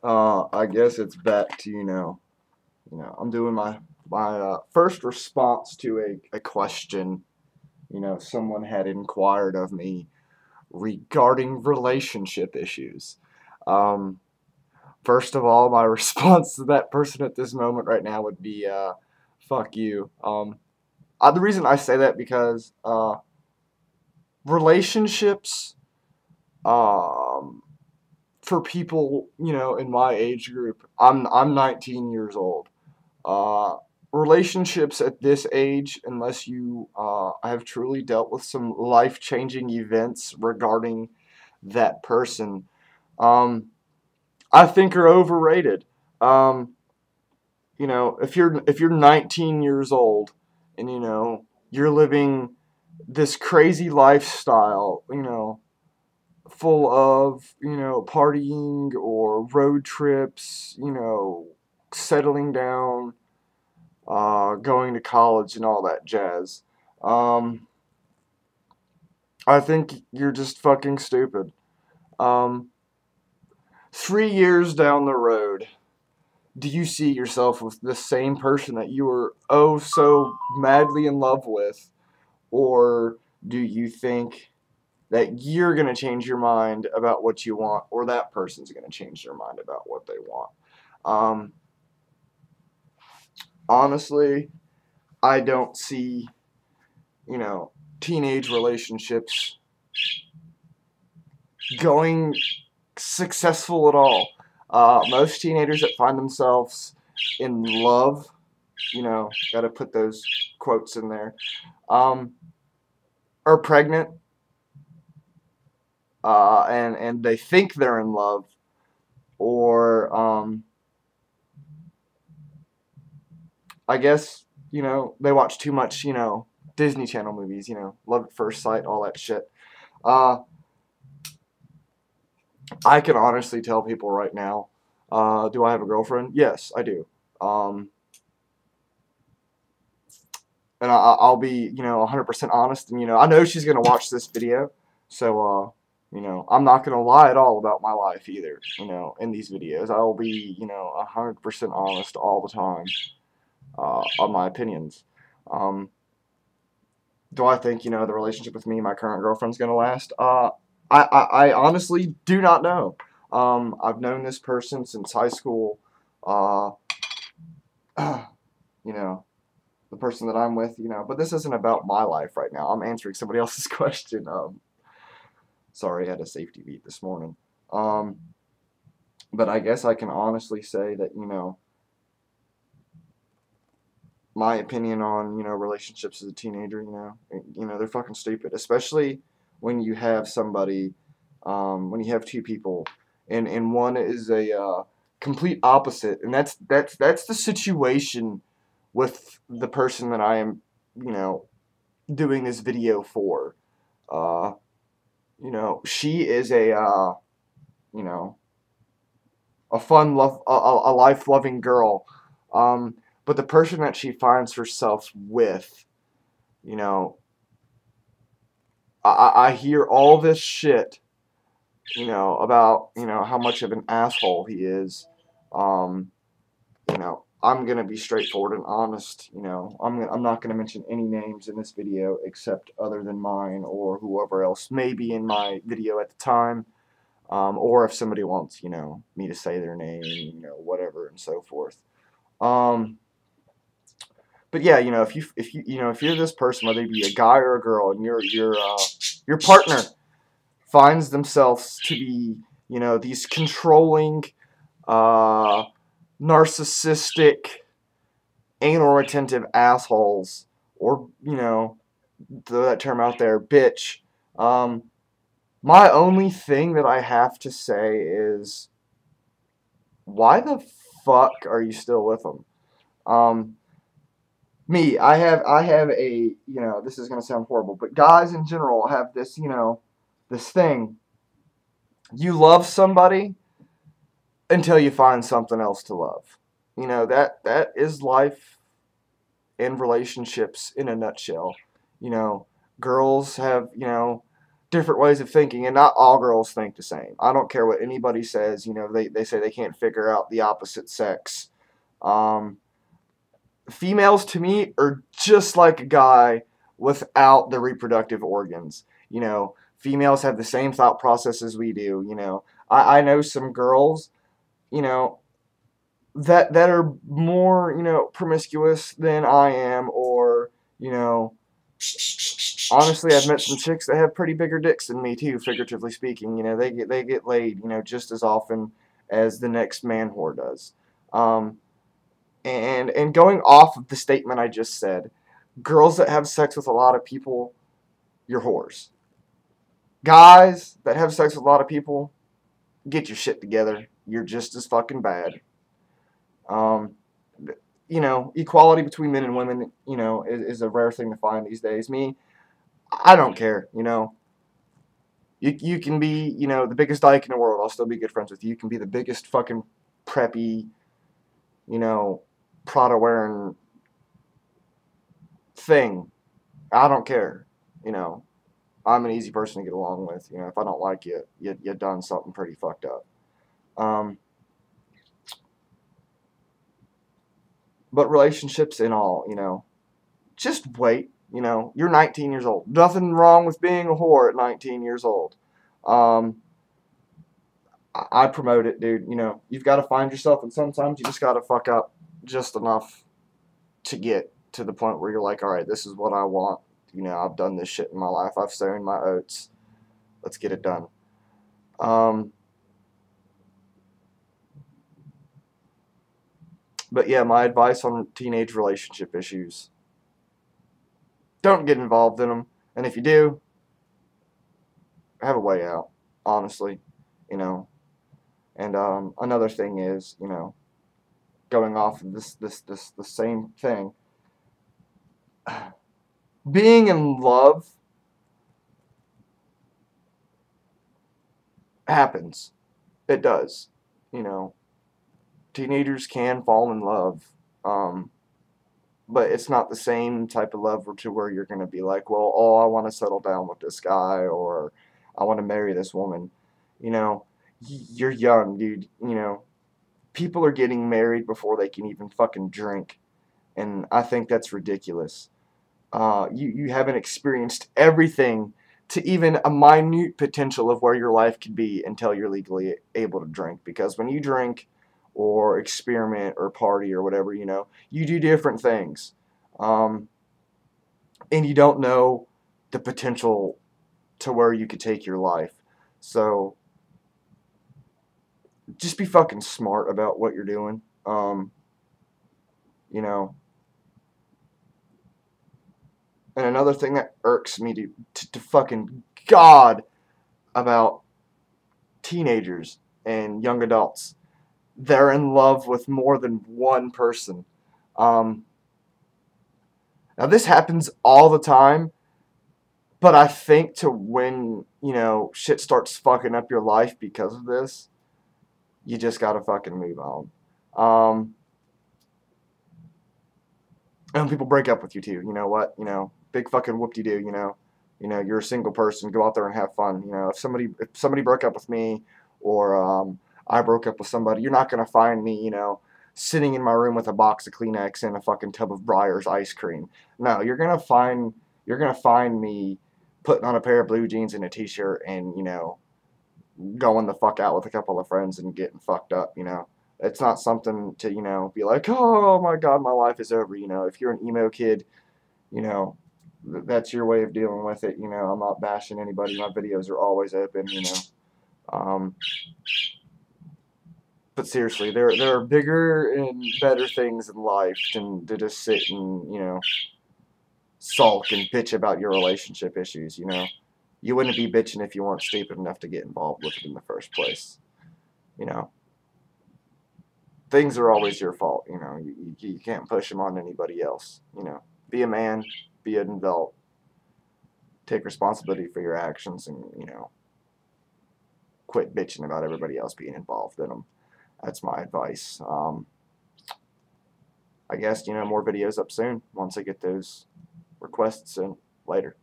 Alright, I guess it's back to, I'm doing my first response to a question, someone had inquired of me regarding relationship issues. Um, First of all, my response to that person at this moment right now would be, fuck you. The reason I say that because, relationships, um, for people, in my age group, I'm 19 years old. Uh, Relationships at this age, unless you have truly dealt with some life-changing events regarding that person, um, I think are overrated. Um, if you're 19 years old and you're living this crazy lifestyle, full of, partying or road trips, settling down, going to college and all that jazz. Um, I think you're just fucking stupid. Um, 3 years down the road, do you see yourself with the same person that you were oh so madly in love with? Or do you think that you're going to change your mind about what you want, or that person's going to change their mind about what they want? Um, Honestly, I don't see, you know, teenage relationships going successful at all. Most teenagers that find themselves in love, got to put those quotes in there, um, are pregnant, and they think they're in love, or I guess they watch too much Disney Channel movies, Love at First Sight, all that shit. Uh, I can honestly tell people right now, do I have a girlfriend? Yes, I do. Um, and I'll be, 100% honest. And, I know she's going to watch this video. So, I'm not going to lie at all about my life either, in these videos. I will be, 100% honest all the time, on my opinions. Um, do I think, the relationship with me and my current girlfriend's going to last? I honestly do not know. I've known this person since high school. Uh, you know, the person that I'm with, but this isn't about my life right now. I'm answering somebody else's question. Sorry, I had a safety beat this morning. Um, but I guess I can honestly say that, my opinion on, relationships as a teenager, they're fucking stupid, especially when you have somebody, when you have two people, and one is a complete opposite, and that's the situation with the person that I am, doing this video for. Uh, she is you know, a fun, a life-loving girl. But the person that she finds herself with, you know, I hear all this shit, about, how much of an asshole he is. Um, I'm gonna be straightforward and honest. I'm not gonna mention any names in this video except other than mine or whoever else may be in my video at the time. Or if somebody wants, me to say their name, whatever and so forth. But yeah, if you're this person, whether you be a guy or a girl, and your partner finds themselves to be, these controlling, uh, narcissistic, anal retentive assholes, or throw that term out there, bitch. Um, my only thing that I have to say is, why the fuck are you still with them? Um, I have a, this is gonna sound horrible, but guys in general have this, this thing. You love somebody until you find something else to love. That is life and relationships in a nutshell. You know, girls have, different ways of thinking, and not all girls think the same. I don't care what anybody says. They say they can't figure out the opposite sex. Um, Females to me are just like a guy without the reproductive organs. Females have the same thought process as we do. I know some girls, you know, that are more, promiscuous than I am, or, you know, honestly, I've met some chicks that have pretty bigger dicks than me too, figuratively speaking. They get laid, just as often as the next man whore does. Um, and going off of the statement I just said, girls that have sex with a lot of people, you're whores. Guys that have sex with a lot of people, get your shit together. You're just as fucking bad. Um, Equality between men and women, is a rare thing to find these days. I don't care. You can be, the biggest dyke in the world. I'll still be good friends with you. You can be the biggest fucking preppy, you know, Prada wearing thing. I don't care. I'm an easy person to get along with. If I don't like you, you done something pretty fucked up. Um, but relationships in all, just wait. You're 19 years old. Nothing wrong with being a whore at 19 years old. Um, I promote it, dude. You've got to find yourself, and sometimes you just got to fuck up just enough to get to the point where you're like, all right, this is what I want. I've done this shit in my life. I've sown my oats. Let's get it done. But yeah, my advice on teenage relationship issues: don't get involved in them, and if you do, have a way out. Honestly, you know. And another thing is, going off of the same thing, being in love happens. It does. You know, Teenagers can fall in love, um, but it's not the same type of love to where you're going to be like, well, oh, I want to settle down with this guy, or I want to marry this woman. You know, you're young, dude. People are getting married before they can even fucking drink, and I think that's ridiculous. You haven't experienced everything to even a minute potential of where your life could be until you're legally able to drink. Because when you drink or experiment or party or whatever, you do different things. Um, and you don't know the potential to where you could take your life. So just be fucking smart about what you're doing. You know, and another thing that irks me to fucking God about teenagers and young adults, they're in love with more than one person. Um, Now, this happens all the time, but I think to when, shit starts fucking up your life because of this, you just gotta fucking move on. Um, and people break up with you too. You know what? Big fucking whoop-de-doo. You're a single person. Go out there and have fun. If somebody broke up with me, or I broke up with somebody, you're not gonna find me, sitting in my room with a box of Kleenex and a fucking tub of Breyer's ice cream. No, you're gonna find me putting on a pair of blue jeans and a t-shirt, and going the fuck out with a couple of friends and getting fucked up. It's not something to, be like, oh my god, my life is over. If you're an emo kid, you know, that's your way of dealing with it. I'm not bashing anybody. My videos are always open. Um, but seriously, there are bigger and better things in life than to just sit and, sulk and bitch about your relationship issues. You wouldn't be bitching if you weren't stupid enough to get involved with it in the first place. You know, things are always your fault. You can't push them on anybody else. Be a man, be an adult, take responsibility for your actions, and quit bitching about everybody else being involved in them. That's my advice. I guess more videos up soon once I get those requests in later.